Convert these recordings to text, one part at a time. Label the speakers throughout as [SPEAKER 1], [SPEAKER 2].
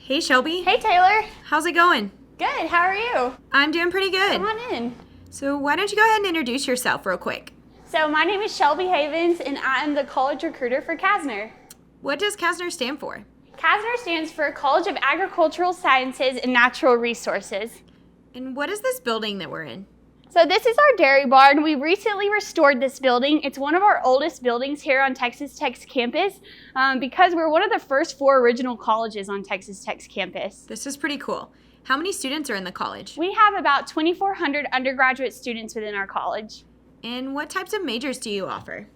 [SPEAKER 1] Hey Shelby.
[SPEAKER 2] Hey Taylor.
[SPEAKER 1] How's it going?
[SPEAKER 2] Good, how are you?
[SPEAKER 1] I'm doing pretty good.
[SPEAKER 2] Come on in.
[SPEAKER 1] So why don't you go ahead and introduce yourself real quick?
[SPEAKER 2] So my name is Shelby Havens and I'm the college recruiter for Kasner.
[SPEAKER 1] What does Kasner stand for?
[SPEAKER 2] Kasner stands for College of Agricultural Sciences and Natural Resources.
[SPEAKER 1] And what is this building that we're in?
[SPEAKER 2] So this is our dairy barn. We recently restored this building. It's one of our oldest buildings here on Texas Tech's campus because we're one of the first 4 original colleges on Texas Tech's campus.
[SPEAKER 1] This is pretty cool. How many students are in the college?
[SPEAKER 2] We have about 2,400 undergraduate students within our college.
[SPEAKER 1] And what types of majors do you offer?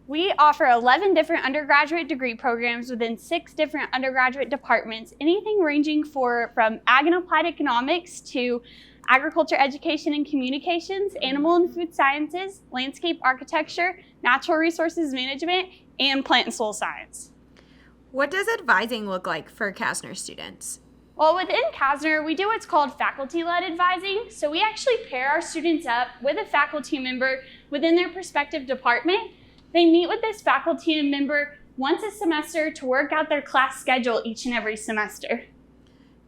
[SPEAKER 2] We offer 11 different undergraduate degree programs within 6 different undergraduate departments, anything ranging from ag and applied economics to agriculture education and communications, animal and food sciences, landscape architecture, natural resources management, and plant and soil science.
[SPEAKER 1] What does advising look like for Kasner students?
[SPEAKER 2] Well, within Kasner, we do what's called faculty-led advising. So we actually pair our students up with a faculty member within their respective department. They meet with this faculty member once a semester to work out their class schedule each and every semester.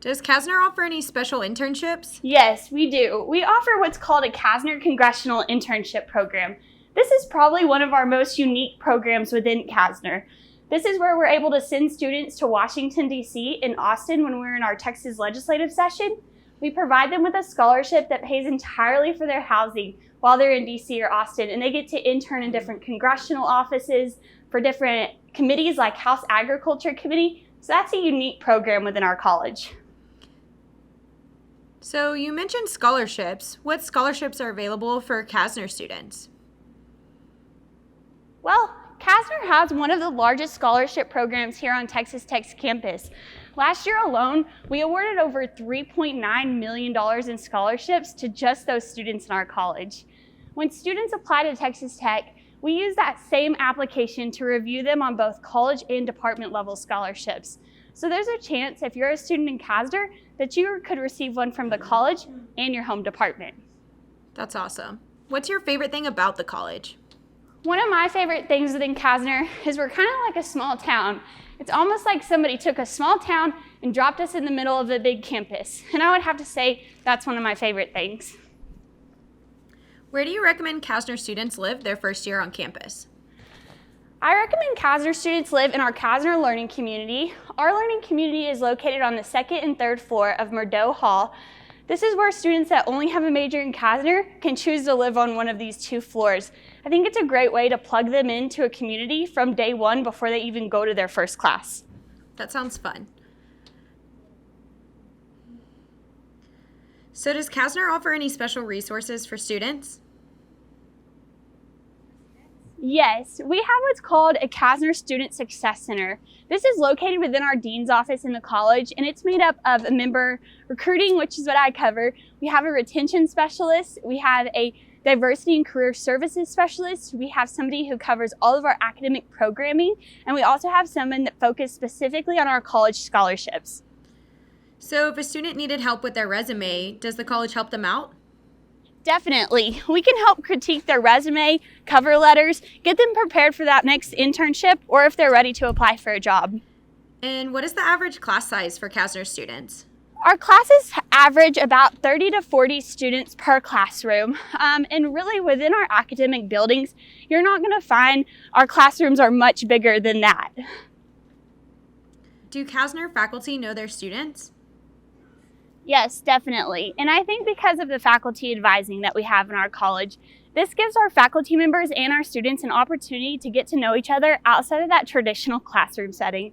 [SPEAKER 1] Does Kasner offer any special internships?
[SPEAKER 2] Yes, we do. We offer what's called a Kasner Congressional Internship Program. This is probably one of our most unique programs within Kasner. This is where we're able to send students to Washington, D.C. and Austin when we're in our Texas legislative session. We provide them with a scholarship that pays entirely for their housing while they're in D.C. or Austin, and they get to intern in different congressional offices for different committees like House Agriculture Committee. So that's a unique program within our college.
[SPEAKER 1] So you mentioned scholarships. What scholarships are available for Kasner students?
[SPEAKER 2] Well, Kasner has one of the largest scholarship programs here on Texas Tech's campus. Last year alone, we awarded over $3.9 million in scholarships to just those students in our college. When students apply to Texas Tech, we use that same application to review them on both college and department level scholarships. So there's a chance if you're a student in Kasner that you could receive one from the college and your home department.
[SPEAKER 1] That's awesome. What's your favorite thing about the college?
[SPEAKER 2] One of my favorite things within Kasner is we're kind of like a small town. It's almost like somebody took a small town and dropped us in the middle of a big campus. And I would have to say that's one of my favorite things.
[SPEAKER 1] Where do you recommend Kasner students live their first year on campus?
[SPEAKER 2] I recommend Kasner students live in our Kasner Learning Community. Our learning community is located on the 2nd and 3rd floor of Murdo Hall. This is where students that only have a major in Kasner can choose to live on one of these 2 floors. I think it's a great way to plug them into a community from day one before they even go to their first class.
[SPEAKER 1] That sounds fun. So does Kasner offer any special resources for students?
[SPEAKER 2] Yes, we have what's called a Kasner Student Success Center. This is located within our dean's office in the college, and it's made up of a member recruiting, which is what I cover. We have a retention specialist. We have a diversity and career services specialist. We have somebody who covers all of our academic programming, and we also have someone that focuses specifically on our college scholarships.
[SPEAKER 1] So if a student needed help with their resume, does the college help them out?
[SPEAKER 2] Definitely. We can help critique their resume, cover letters, get them prepared for that next internship, or if they're ready to apply for a job.
[SPEAKER 1] And what is the average class size for Kasner students?
[SPEAKER 2] Our classes average about 30 to 40 students per classroom. And really within our academic buildings, you're not going to find our classrooms are much bigger than that.
[SPEAKER 1] Do Kasner faculty know their students?
[SPEAKER 2] Yes, definitely. And I think because of the faculty advising that we have in our college, this gives our faculty members and our students an opportunity to get to know each other outside of that traditional classroom setting.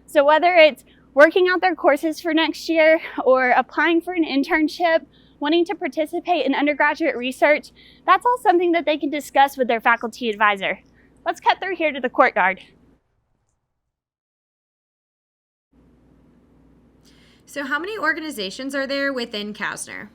[SPEAKER 2] So whether it's working out their courses for next year or applying for an internship, wanting to participate in undergraduate research, that's all something that they can discuss with their faculty advisor. Let's cut through here to the courtyard.
[SPEAKER 1] So how many organizations are there within Kasner?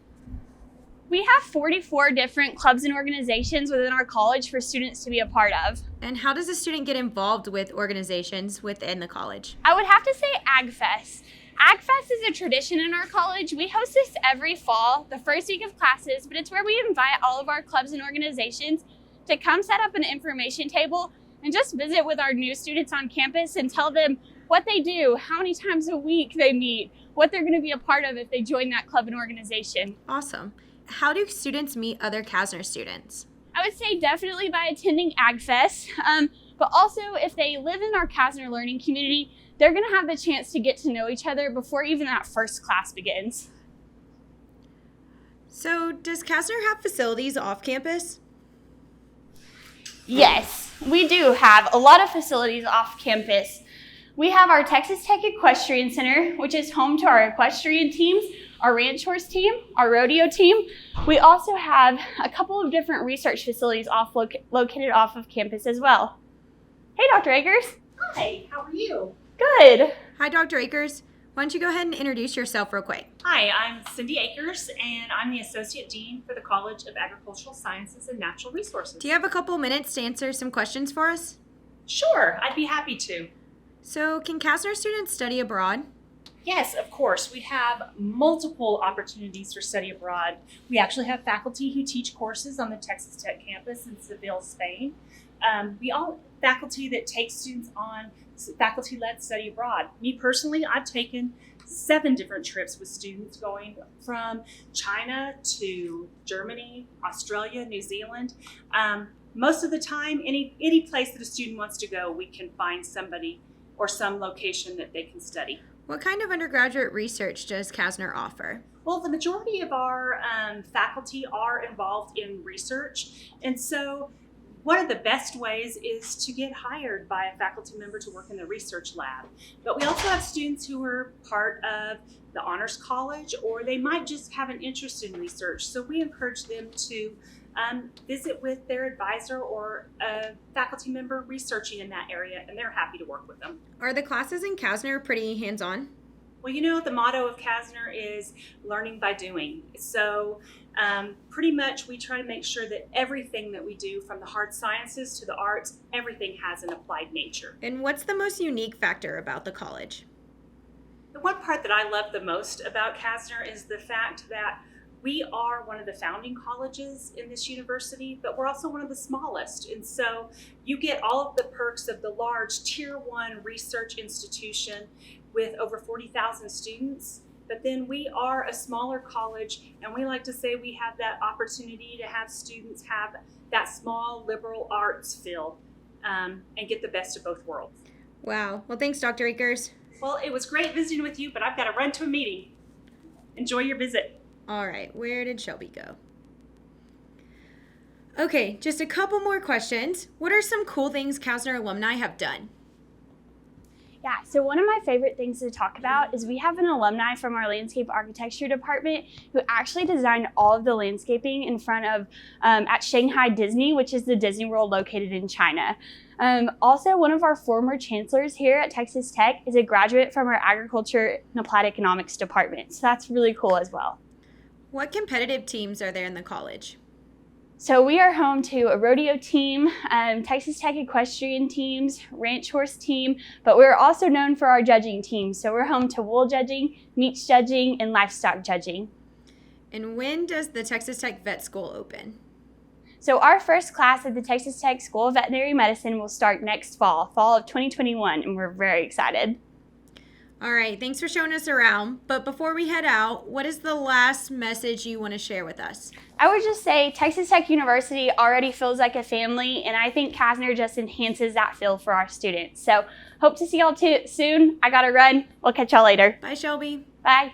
[SPEAKER 2] We have 44 different clubs and organizations within our college for students to be a part of.
[SPEAKER 1] And how does a student get involved with organizations within the college?
[SPEAKER 2] I would have to say AgFest. AgFest is a tradition in our college. We host this every fall, the first week of classes, but it's where we invite all of our clubs and organizations to come set up an information table and just visit with our new students on campus and tell them what they do, how many times a week they meet, what they're going to be a part of if they join that club and organization.
[SPEAKER 1] Awesome. How do students meet other Kasner students?
[SPEAKER 2] I would say definitely by attending AgFest, but also if they live in our Kasner learning community, they're going to have the chance to get to know each other before even that first class begins.
[SPEAKER 1] So, does Kasner have facilities off campus?
[SPEAKER 2] Yes, we do have a lot of facilities off campus. We have our Texas Tech Equestrian Center, which is home to our equestrian teams, our ranch horse team, our rodeo team. We also have a couple of different research facilities located off of campus as well. Hey, Dr. Akers.
[SPEAKER 3] Hi, how are you?
[SPEAKER 2] Good.
[SPEAKER 1] Hi, Dr. Akers. Why don't you go ahead and introduce yourself real quick?
[SPEAKER 3] Hi, I'm Cindy Akers, and I'm the Associate Dean for the College of Agricultural Sciences and Natural Resources.
[SPEAKER 1] Do you have a couple minutes to answer some questions for us?
[SPEAKER 3] Sure, I'd be happy to.
[SPEAKER 1] So, can Kasner students study abroad?
[SPEAKER 3] Yes, of course. We have multiple opportunities for study abroad. We actually have faculty who teach courses on the Texas Tech campus in Seville, Spain. We all faculty that take students on faculty-led study abroad. Me personally, I've taken 7 different trips with students going from China to Germany, Australia, New Zealand. Most of the time, any place that a student wants to go, we can find somebody or some location that they can study.
[SPEAKER 1] What kind of undergraduate research does Kasner offer?
[SPEAKER 3] Well, the majority of our faculty are involved in research, and so one of the best ways is to get hired by a faculty member to work in the research lab. But we also have students who are part of the Honors College, or they might just have an interest in research. So we encourage them to visit with their advisor or a faculty member researching in that area, and they're happy to work with them.
[SPEAKER 1] Are the classes in Kasner pretty hands-on?
[SPEAKER 3] Well, you know, the motto of Kasner is learning by doing. So pretty much we try to make sure that everything that we do, from the hard sciences to the arts, everything has an applied nature.
[SPEAKER 1] And what's the most unique factor about the college?
[SPEAKER 3] The one part that I love the most about Kasner is the fact that we are one of the founding colleges in this university, but we're also one of the smallest. And so you get all of the perks of the large Tier 1 research institution with over 40,000 students. But then we are a smaller college, and we like to say we have that opportunity to have students have that small liberal arts feel and get the best of both worlds.
[SPEAKER 1] Wow. Well, thanks, Dr. Akers.
[SPEAKER 3] Well, it was great visiting with you, but I've got to run to a meeting. Enjoy your visit.
[SPEAKER 1] All right, where did Shelby go? Okay, just a couple more questions. What are some cool things Kasner alumni have done?
[SPEAKER 2] Yeah, so one of my favorite things to talk about is we have an alumni from our landscape architecture department who actually designed all of the landscaping in front of at Shanghai Disney, which is the Disney World located in China. Also, one of our former chancellors here at Texas Tech is a graduate from our agriculture and applied economics department. So that's really cool as well.
[SPEAKER 1] What competitive teams are there in the college?
[SPEAKER 2] So we are home to a rodeo team, Texas Tech equestrian teams, ranch horse team, but we're also known for our judging team. So we're home to wool judging, meats judging, and livestock judging.
[SPEAKER 1] And when does the Texas Tech Vet School open?
[SPEAKER 2] So our first class at the Texas Tech School of Veterinary Medicine will start next fall of 2021, and we're very excited.
[SPEAKER 1] All right, thanks for showing us around. But before we head out, what is the last message you want to share with us?
[SPEAKER 2] I would just say Texas Tech University already feels like a family, and I think Kasner just enhances that feel for our students. So hope to see y'all soon. I gotta run. We'll catch y'all later.
[SPEAKER 1] Bye, Shelby.
[SPEAKER 2] Bye.